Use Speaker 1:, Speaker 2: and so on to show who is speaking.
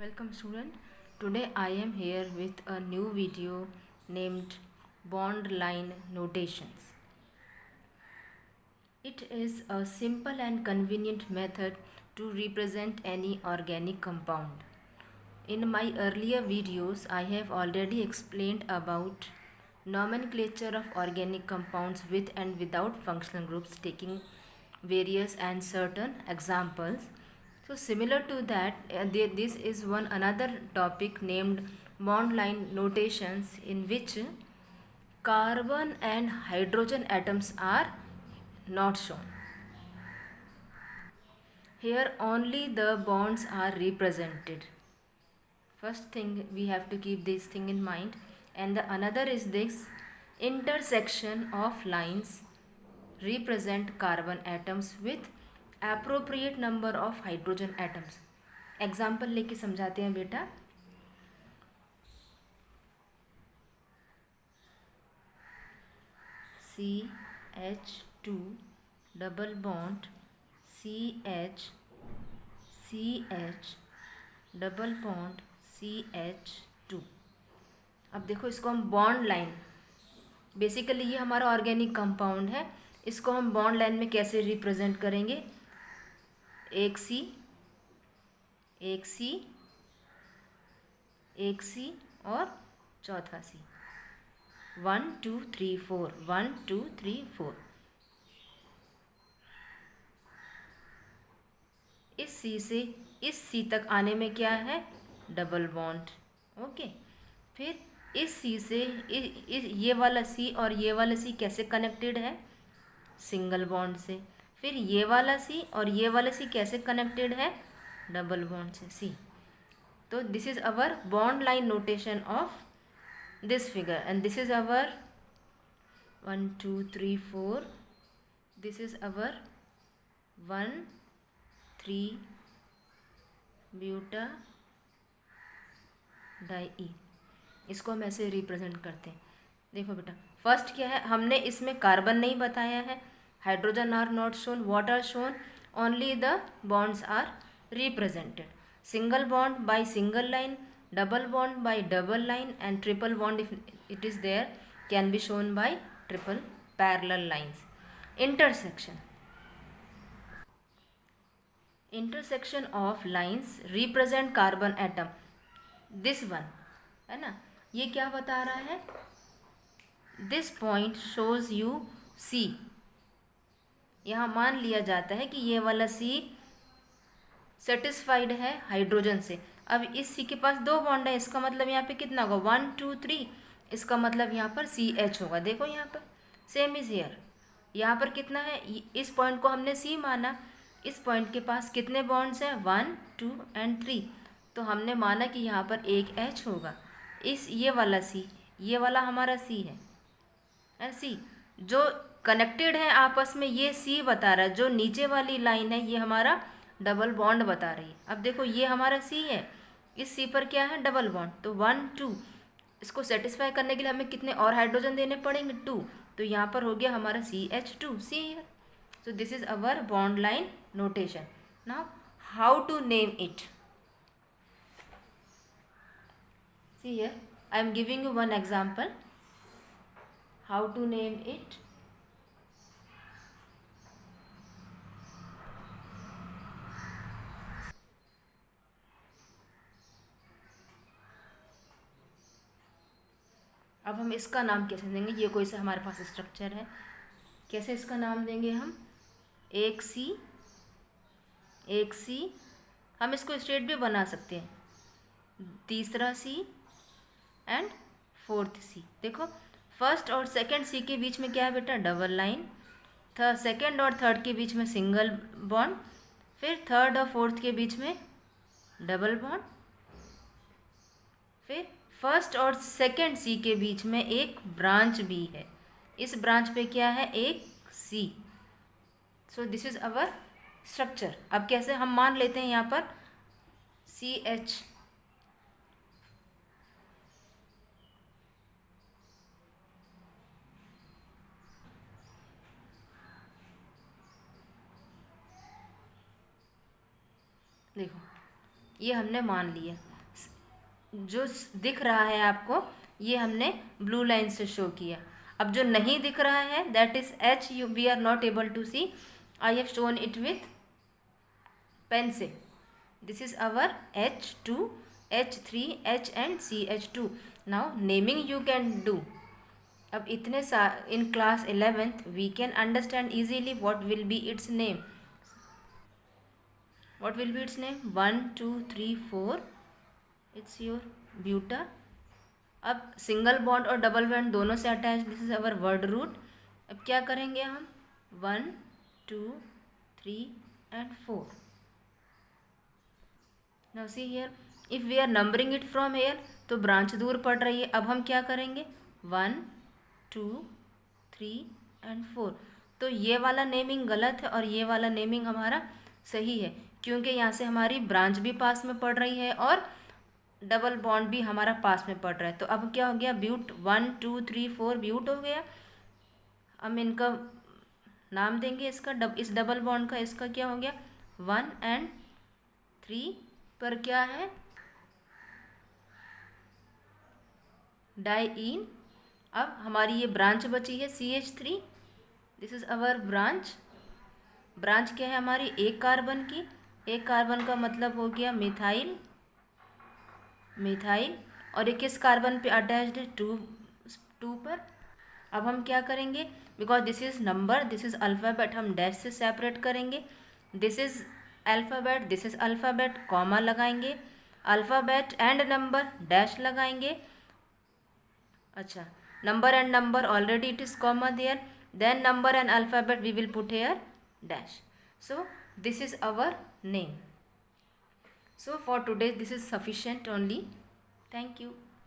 Speaker 1: Welcome student. Today I am here with a new video named bond line notations. It is a simple and convenient method to represent any organic compound. In my earlier videos I have already explained about nomenclature of organic compounds with and without functional groups, taking various and certain examples. So similar to that, this is one another topic named bond line notations, in which carbon and hydrogen atoms are not shown. Here only the bonds are represented. First thing we have to keep this thing in mind, and the another is this: intersection of lines represent carbon atoms with appropriate number of hydrogen atoms. Example लेके समझाते हैं बेटा. CH2 double bond CH double bond CH2. अब देखो, इसको हम bond line, basically ये हमारा ऑर्गेनिक कंपाउंड है, इसको हम बॉन्ड लाइन में कैसे रिप्रेजेंट करेंगे? एक सी और चौथा सी. 1 2 3 4 1 2 3 4. इस सी से इस सी तक आने में क्या है? Double bond. ओके. फिर इस सी से ये वाला सी और ये वाला सी कैसे कनेक्टेड है? सिंगल बॉन्ड से. फिर ये वाला सी और ये वाला सी कैसे कनेक्टेड है? डबल बॉन्ड से. सी. तो this is our bond line notation of this figure, and this is our 1 2 3 4. this is our 1 3 butadiene. इसको हम ऐसे रिप्रेजेंट करते हैं. देखो बेटा, फर्स्ट क्या है? हमने इसमें कार्बन नहीं बताया है. Hydrogen are not shown. What are shown? Only the bonds are represented. Single bond by single line, double bond by double line, and triple bond, if it is there, can be shown by triple parallel lines. Intersection of lines represent carbon atom. this one है ना, ये क्या बता रहा है? this point shows you C. यहाँ मान लिया जाता है कि ये वाला C सेटिस्फाइड है हाइड्रोजन से. अब इस सी के पास दो बॉन्ड है, इसका मतलब यहाँ पे कितना होगा? 1 2 3. इसका मतलब यहाँ पर CH होगा. देखो यहाँ पर सेम इज हियर. यहाँ पर कितना है? इस पॉइंट को हमने C माना. इस पॉइंट के पास कितने बॉन्ड्स हैं? 1 2 एंड 3. तो हमने माना कि यहाँ पर एक H होगा. ये वाला C, ये वाला हमारा C है. C जो कनेक्टेड है आपस में, ये C बता रहा है. जो नीचे वाली लाइन है ये हमारा डबल बॉन्ड बता रही है. अब देखो, ये हमारा C है, इस C पर क्या है? Double bond. तो 1 2. इसको सेटिस्फाई करने के लिए हमें कितने और हाइड्रोजन देने पड़ेंगे? 2. तो यहाँ पर हो गया हमारा CH2. See here. So this is our bond line notation. Now how to name it? See here, I am giving you one example. How to name it? अब हम इसका नाम कैसे देंगे? ये कोई सा हमारे पास स्ट्रक्चर है, कैसे इसका नाम देंगे हम? एक सी. हम इसको स्ट्रेट भी बना सकते हैं. तीसरा C एंड फोर्थ C. देखो, फर्स्ट और सेकंड C के बीच में क्या है बेटा? Double line. सेकंड और थर्ड के बीच में सिंगल बॉन्ड. फिर थर्ड और फोर्थ के बीच में डबल बॉन्ड. फिर फर्स्ट और सेकंड C के बीच में एक ब्रांच भी है. इस ब्रांच पे क्या है? एक C. So this is our structure. अब कैसे हम मान लेते हैं यहाँ पर CH. देखो, ये हमने मान लिया. जो दिख रहा है आपको, ये हमने ब्लू लाइन से शो किया। अब जो नहीं दिख रहा है, that is H, you we are not able to see, I have shown it with pen से। This is our H2, H3, H and CH2। Now naming you can do. अब इतने in class 11th we can understand easily what will be its name. What will be its name? 1 2 3 4, it's your buta. अब single bond और double bond दोनों से attach, this is our word root. अब क्या करेंगे हम? 1 2 3 and 4। Now see here, if we are numbering it from here तो branch दूर पड़ रही है। अब हम क्या करेंगे? 1 2 3 and 4। तो ये वाला नेमिंग गलत है और ये वाला नेमिंग हमारा सही है, क्योंकि यहाँ से हमारी ब्रांच भी पास में पड़ रही है और डबल बॉन्ड भी हमारा पास में पड़ रहा है। तो अब क्या हो गया? ब्यूट 1 2 3 4 ब्यूट हो गया। हम इनका नाम देंगे, इसका इस डबल बॉन्ड का इसका क्या हो गया? 1 and 3 पर क्या है? डाइईन। अब हमारी ये ब्रांच बची है CH3, this is our branch. Branch क्या है हमारी? एक कार्बन की। एक कार्बन का मतलब हो गया मिथाइल, मिथाइल। और ये किस कार्बन पे अटैच्ड है? 2 पर। अब हम क्या करेंगे? Because this is number, this is alphabet, हम डैश से सेपरेट करेंगे। This is alphabet, this is alphabet, comma लगाएंगे। अल्फ़ाबेट एंड नंबर, डैश लगाएंगे। अच्छा, number and number already it is comma there, then number and alphabet we will put here dash. So this is our name. So for today this is sufficient only. Thank you.